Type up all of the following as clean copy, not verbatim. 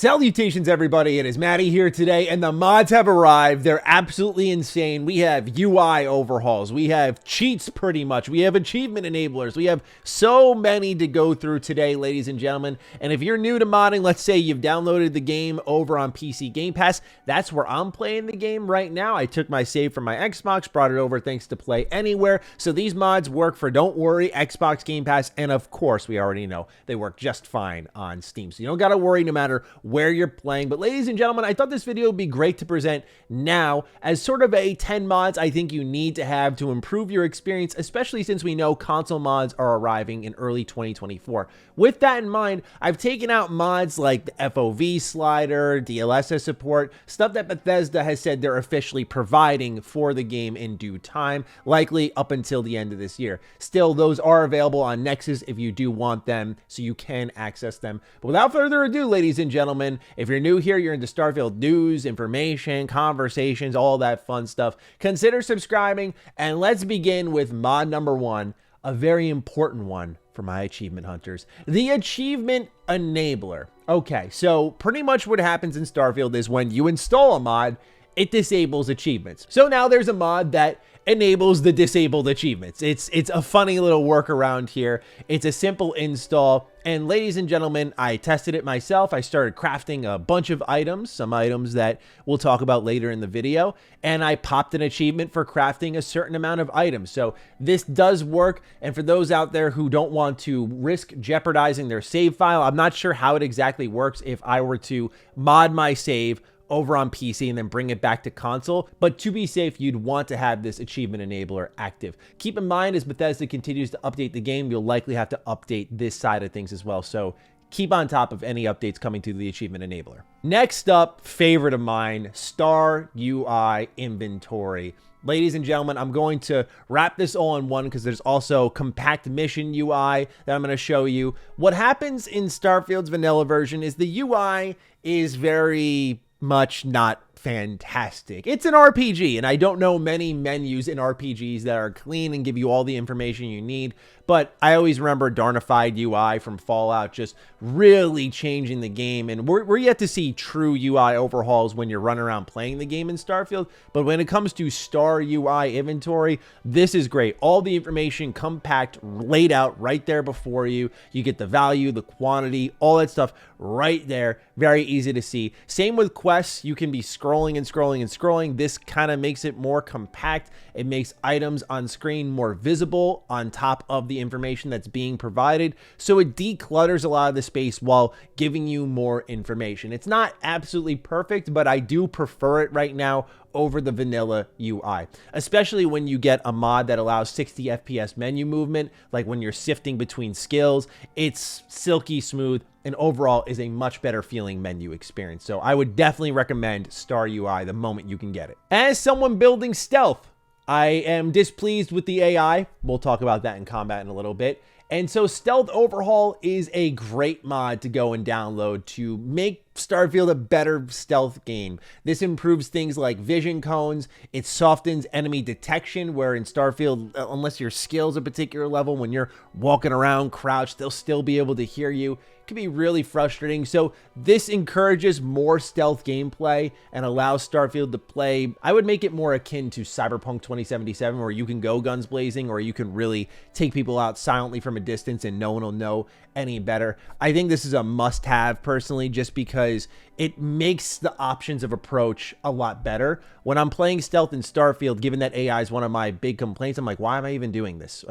Salutations everybody, it is Matty here today, and the mods have arrived. They're absolutely insane. We have UI overhauls, we have cheats pretty much, we have achievement enablers, we have so many to go through today, ladies and gentlemen. And if you're new to modding, let's say you've downloaded the game over on PC Game Pass, that's where I'm playing the game right now. I took my save from my Xbox, brought it over thanks to Play Anywhere. So these mods work for, don't worry, Xbox Game Pass, and of course, we already know they work just fine on Steam. So you don't gotta worry no matter where you're playing. But ladies and gentlemen, I thought this video would be great to present now as sort of a 10 mods I think you need to have to improve your experience, especially since we know console mods are arriving in early 2024. With that in mind, I've taken out mods like the FOV slider, DLSS support, stuff that Bethesda has said they're officially providing for the game in due time, likely up until the end of this year. Still, those are available on Nexus if you do want them, so you can access them. But without further ado, ladies and gentlemen, if you're new here, you're into Starfield news, information, conversations, all that fun stuff, consider subscribing, and let's begin with mod number 1, a very important one for my achievement hunters, the achievement enabler. Okay, so pretty much what happens in Starfield is when you install a mod, it disables achievements. So now there's a mod that enables the disabled achievements. It's a funny little workaround here. It's a simple install, and ladies and gentlemen, I tested it myself. I started crafting a bunch of items, some items that we'll talk about later in the video, and I popped an achievement for crafting a certain amount of items. So this does work, and for those out there who don't want to risk jeopardizing their save file, I'm not sure how it exactly works if I were to mod my save over on PC and then bring it back to console, but to be safe, you'd want to have this achievement enabler active. Keep in mind, as Bethesda continues to update the game, you'll likely have to update this side of things as well, so keep on top of any updates coming to the achievement enabler. Next up, favorite of mine, Star UI inventory. Ladies and gentlemen, I'm going to wrap this all in one because there's also compact mission UI that I'm going to show you. What happens in Starfield's vanilla version is the UI is very much not fantastic. It's an RPG, and I don't know many menus in RPGs that are clean and give you all the information you need, but I always remember Darnified UI from Fallout just really changing the game, and we're yet to see true UI overhauls when you're running around playing the game in Starfield, but when it comes to Star UI inventory, this is great. All the information compact, laid out right there before you. You get the value, the quantity, all that stuff right there. Very easy to see. Same with quests. You can be scrolling and scrolling and scrolling. This kind of makes it more compact. It makes items on screen more visible on top of the information that's being provided. So it declutters a lot of the space while giving you more information. It's not absolutely perfect, but I do prefer it right now over the vanilla UI, especially when you get a mod that allows 60 FPS menu movement, like when you're sifting between skills. It's silky smooth and overall is a much better feeling menu experience. So I would definitely recommend Star UI the moment you can get it. As someone building stealth, I am displeased with the AI. We'll talk about that in combat in a little bit. And so Stealth Overhaul is a great mod to go and download to make Starfield a better stealth game. This improves things like vision cones. It softens enemy detection, where in Starfield, unless your skill's a particular level, when you're walking around crouched, they'll still be able to hear you. It can be really frustrating. So this encourages more stealth gameplay and allows Starfield to play. I would make it more akin to Cyberpunk 2077, where you can go guns blazing, or you can really take people out silently from a distance and no one will know any better. I think this is a must-have personally, just because it makes the options of approach a lot better. When I'm playing stealth in Starfield, given that AI is one of my big complaints, I'm like, why am I even doing this?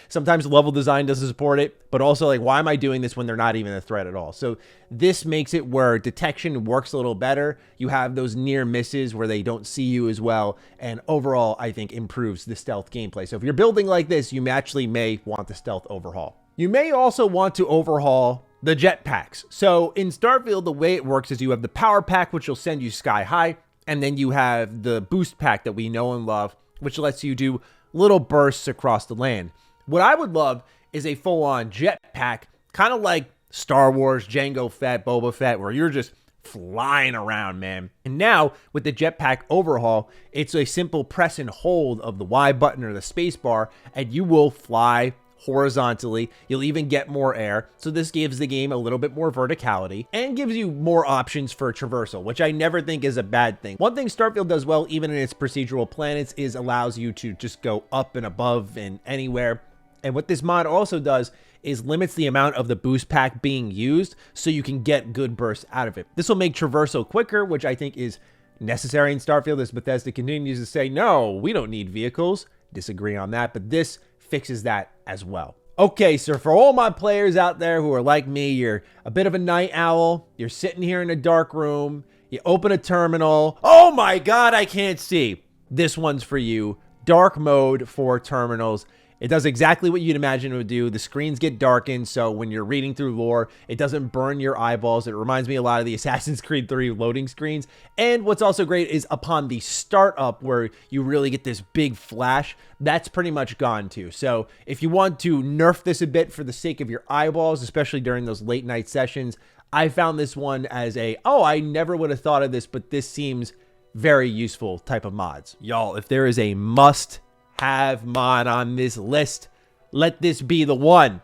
Sometimes level design doesn't support it, but also like, why am I doing this when they're not even a threat at all? So this makes it where detection works a little better. You have those near misses where they don't see you as well, and overall, I think improves the stealth gameplay. So if you're building like this, you actually may want the stealth overhaul. You may also want to overhaul the jetpacks. So in Starfield, the way it works is you have the power pack, which will send you sky high, and then you have the boost pack that we know and love, which lets you do little bursts across the land. What I would love is a full-on jetpack, kind of like Star Wars, Jango Fett, Boba Fett, where you're just flying around, man. And now with the jetpack overhaul, it's a simple press and hold of the Y button or the space bar, and you will fly horizontally. You'll even get more air. So this gives the game a little bit more verticality and gives you more options for traversal, which I never think is a bad thing. One thing Starfield does well, even in its procedural planets, is allows you to just go up and above and anywhere. And what this mod also does is limits the amount of the boost pack being used so you can get good bursts out of it. This will make traversal quicker, which I think is necessary in Starfield, as Bethesda continues to say, no, we don't need vehicles. Disagree on that, but this fixes that as well. Okay, so for all my players out there who are like me, you're a bit of a night owl, you're sitting here in a dark room, you open a terminal, oh my god, I can't see. This one's for you. Dark mode for terminals. It does exactly what you'd imagine it would do. The screens get darkened, so when you're reading through lore, it doesn't burn your eyeballs. It reminds me a lot of the Assassin's Creed 3 loading screens. And what's also great is upon the startup, where you really get this big flash, that's pretty much gone too. So if you want to nerf this a bit for the sake of your eyeballs, especially during those late night sessions, I found this one as a, oh, I never would have thought of this, but this seems very useful type of mods. Y'all, if there is a must-have mod on this list, let this be the one.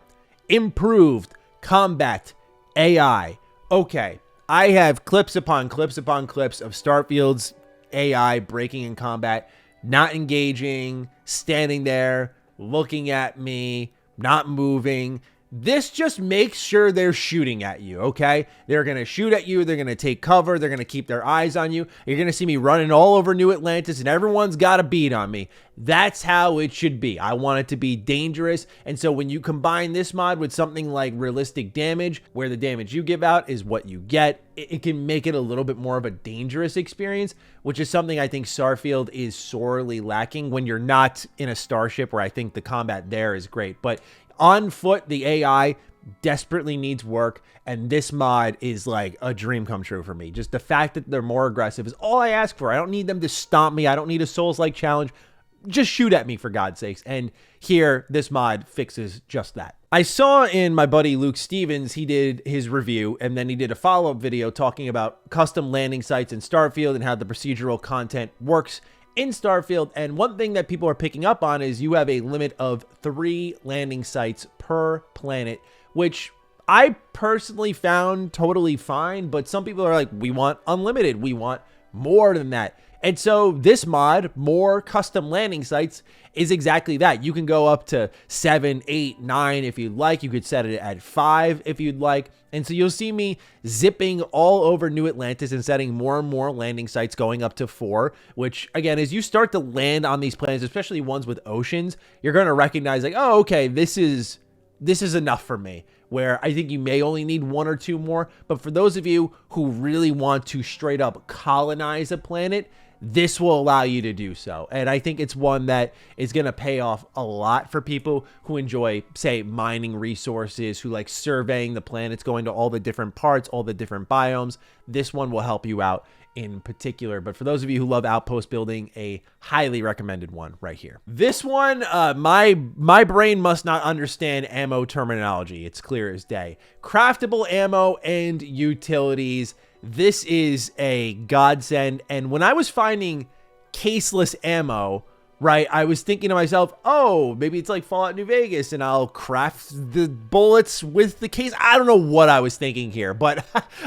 Improved combat AI. Okay, I have clips upon clips upon clips of Starfield's AI breaking in combat, not engaging, standing there, looking at me, not moving. This just makes sure they're shooting at you, okay? They're going to shoot at you. They're going to take cover. They're going to keep their eyes on you. You're going to see me running all over New Atlantis, and everyone's got a beat on me. That's how it should be. I want it to be dangerous. And so when you combine this mod with something like realistic damage, where the damage you give out is what you get, it can make it a little bit more of a dangerous experience, which is something I think Starfield is sorely lacking when you're not in a starship, where I think the combat there is great. But on foot, the AI desperately needs work, and this mod is like a dream come true for me. Just the fact that they're more aggressive is all I ask for. I don't need them to stomp me. I don't need a Souls-like challenge. Just shoot at me, for God's sakes. And here, this mod fixes just that. I saw in my buddy Luke Stevens, he did his review, and then he did a follow-up video talking about custom landing sites in Starfield and how the procedural content works in Starfield. And one thing that people are picking up on is you have a limit of 3 landing sites per planet, which I personally found totally fine, but some people are like, we want unlimited, we want more than that. And so this mod, more custom landing sites, is exactly that. You can go up to 7, 8, 9 if you'd like. You could set it at 5 if you'd like. And so you'll see me zipping all over New Atlantis and setting more and more landing sites, going up to 4, which again, as you start to land on these planets, especially ones with oceans, you're going to recognize like, oh, okay, this is enough for me, where I think you may only need 1 or 2 more. But for those of you who really want to straight up colonize a planet, this will allow you to do so. And I think it's one that is going to pay off a lot for people who enjoy, say, mining resources, who like surveying the planets, going to all the different parts, all the different biomes. This one will help you out in particular. But for those of you who love outpost building, a highly recommended one right here. This one, my brain must not understand ammo terminology. It's clear as day. Craftable ammo and utilities. This is a godsend. And when I was finding caseless ammo, right, I was thinking to myself, oh, maybe it's like Fallout New Vegas and I'll craft the bullets with the case. I don't know what I was thinking here, but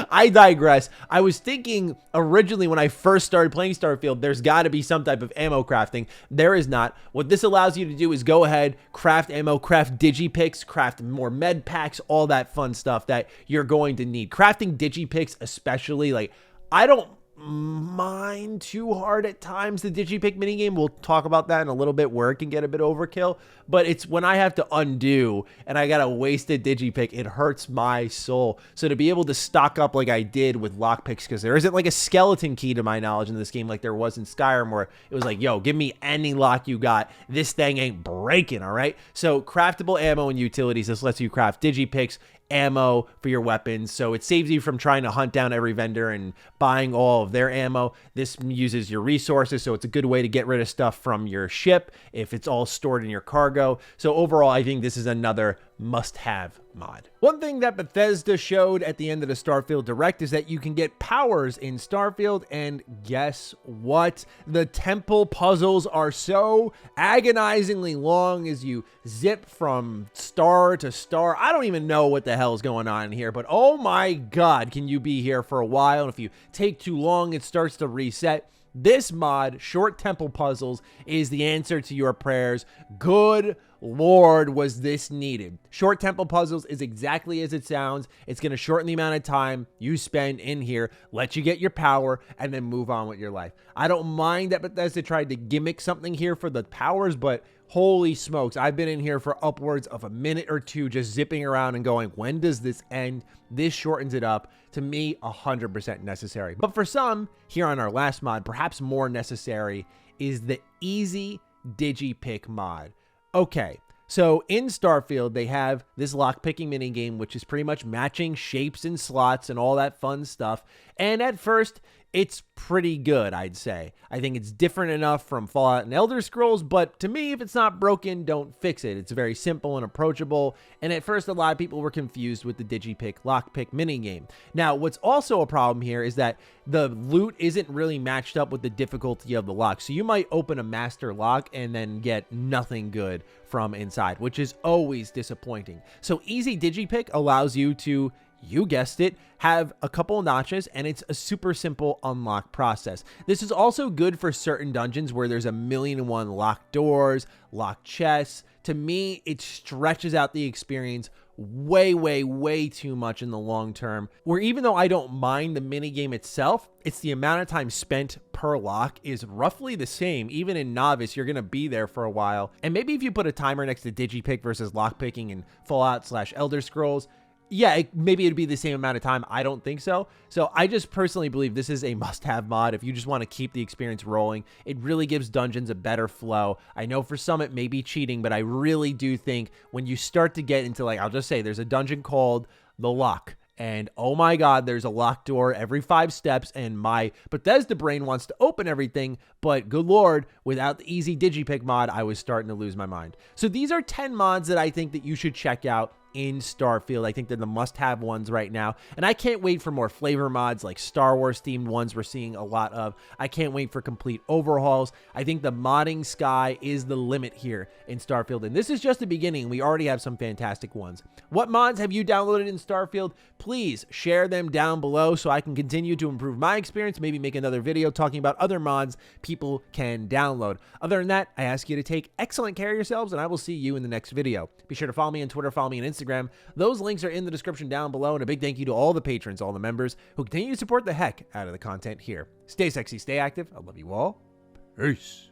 I digress. I was thinking originally when I first started playing Starfield, there's got to be some type of ammo crafting. There is not. What this allows you to do is go ahead, craft ammo, craft digipicks, craft more med packs, all that fun stuff that you're going to need. Crafting digipicks especially, like, I don't mind too hard at times the digipick minigame. We'll talk about that in a little bit, where it can get a bit overkill, but it's when I have to undo and I gotta waste a digipick, it hurts my soul. So to be able to stock up like I did with lockpicks, because there isn't like a skeleton key to my knowledge in this game like there was in Skyrim, where it was like, yo, give me any lock you got, this thing ain't breaking. All right, so craftable ammo and utilities, this lets you craft digipicks, ammo for your weapons, so it saves you from trying to hunt down every vendor and buying all of their ammo. This uses your resources, so it's a good way to get rid of stuff from your ship if it's all stored in your cargo. So overall, I think this is another must-have mod. One thing that Bethesda showed at the end of the Starfield Direct is that you can get powers in Starfield, and guess what? The temple puzzles are so agonizingly long as you zip from star to star. I don't even know what the hell is going on here, but oh my god, can you be here for a while? And if you take too long, it starts to reset. This mod, Short Temple Puzzles, is the answer to your prayers. Good Lord, was this needed. Short Temple Puzzles is exactly as it sounds. It's going to shorten the amount of time you spend in here, let you get your power, and then move on with your life. I don't mind that Bethesda tried to gimmick something here for the powers, but holy smokes, I've been in here for upwards of a minute or two just zipping around and going, when does this end? This shortens it up. To me, 100% necessary. But for some, here on our last mod, perhaps more necessary is the Easy Digipick mod. Okay, so in Starfield, they have this lockpicking minigame, which is pretty much matching shapes and slots and all that fun stuff. And at first, it's pretty good, I'd say. I think it's different enough from Fallout and Elder Scrolls, but to me, if it's not broken, don't fix it. It's very simple and approachable, and at first, a lot of people were confused with the Digipick lockpick minigame. Now, what's also a problem here is that the loot isn't really matched up with the difficulty of the lock, so you might open a master lock and then get nothing good from inside, which is always disappointing. So Easy Digipick allows you to, you guessed it, have a couple of notches, and it's a super simple unlock process. This is also good for certain dungeons where there's 1,000,001 locked doors, locked chests. To me, it stretches out the experience way too much in the long term, where even though I don't mind the minigame itself, it's the amount of time spent per lock is roughly the same. Even in Novice, you're going to be there for a while. And maybe if you put a timer next to Digipick versus lockpicking in Fallout/Elder Scrolls, yeah, maybe it'd be the same amount of time. I don't think so. So I just personally believe this is a must-have mod if you just want to keep the experience rolling. It really gives dungeons a better flow. I know for some it may be cheating, but I really do think when you start to get into, like, I'll just say there's a dungeon called The Lock. And oh my god, there's a locked door every 5 steps, and my Bethesda brain wants to open everything, but good lord, without the Easy Digipick mod, I was starting to lose my mind. So these are 10 mods that I think that you should check out in Starfield. I think they're the must-have ones right now, and I can't wait for more flavor mods like Star Wars themed ones we're seeing a lot of. I can't wait for complete overhauls. I think the modding sky is the limit here in Starfield, and this is just the beginning. We already have some fantastic ones. What mods have you downloaded in Starfield? Please share them down below so I can continue to improve my experience, maybe make another video talking about other mods people can download. Other than that, I ask you to take excellent care of yourselves, and I will see you in the next video. Be sure to follow me on Twitter, follow me on Instagram. Those links are in the description down below, and a big thank you to all the patrons, all the members who continue to support the heck out of the content here. Stay sexy, stay active. I love you all. Peace.